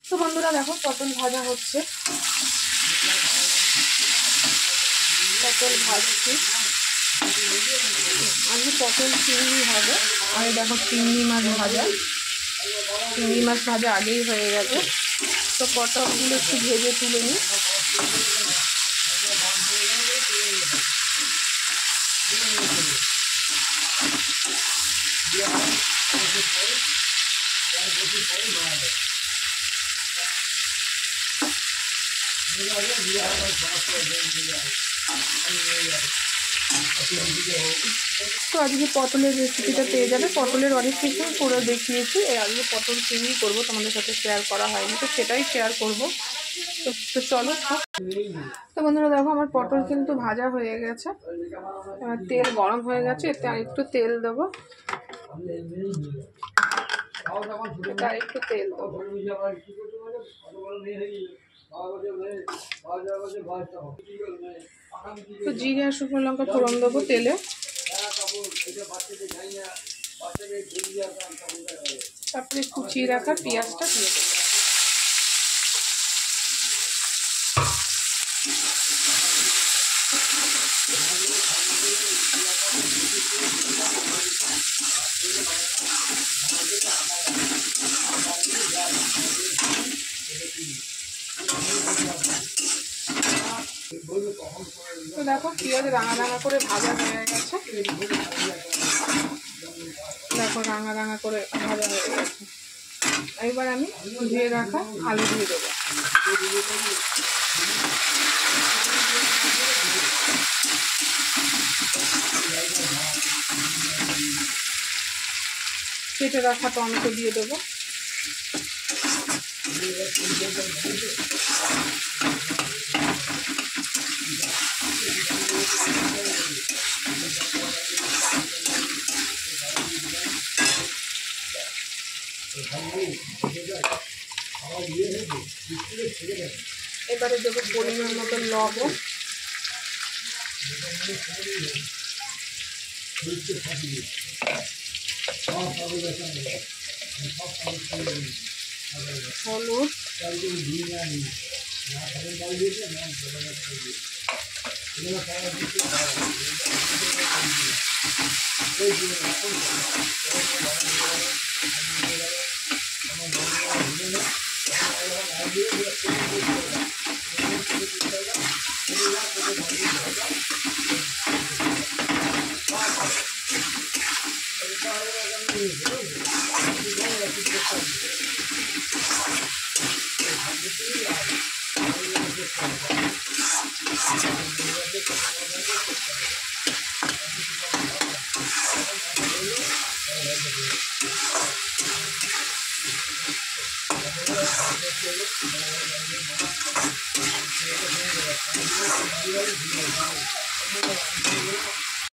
তো বন্ধুরা দেখো পটল ভাজা হচ্ছে, পটল ভাজছি। আজকে পটল চিংড়ি হবে। আর দেখো চিংড়ি মাছ ভাজা, চিংড়ি মাছ ভাজা আগেই হয়ে গেছে। তো পটলগুলো একটু ভেজে তুলে নিই। তো আজকে পটলের রেসিপিটা পেয়ে যাবে। পটলের অনেক কিছু করে দেখিয়েছি, আজকে পটল চিংড়ি করবো, তোমাদের সাথে শেয়ার করা হয়নি, তো সেটাই শেয়ার করবো। তো চলো। তো বন্ধুরা দেখো আমার পটল কিন্তু ভাজা হয়ে গেছে, এবার তেল গরম হয়ে গেছে, এতে আরেকটু তেল দেবো, এতে আরেকটু তেল দেবো। তো জিরে আর শুকনো লঙ্কা ফোড়ন দেবো তেলে, তারপরে কুচিয়ে রাখা পেঁয়াজটা দিয়ে দেবো। তো দেখো পেঁয়াজ রাঙা রাঙা করে ভাজা হয়ে গেছে, দেখো রাঙা রাঙা করে ভাজা হয়ে গেছে। এবার আমি ধুয়ে রাখা আলু দিয়ে দেবো। কেটে রাখা টমেটো দিয়ে দেবো। এবারে দেবো পরিমাণ মতো লবণ, হলুদ,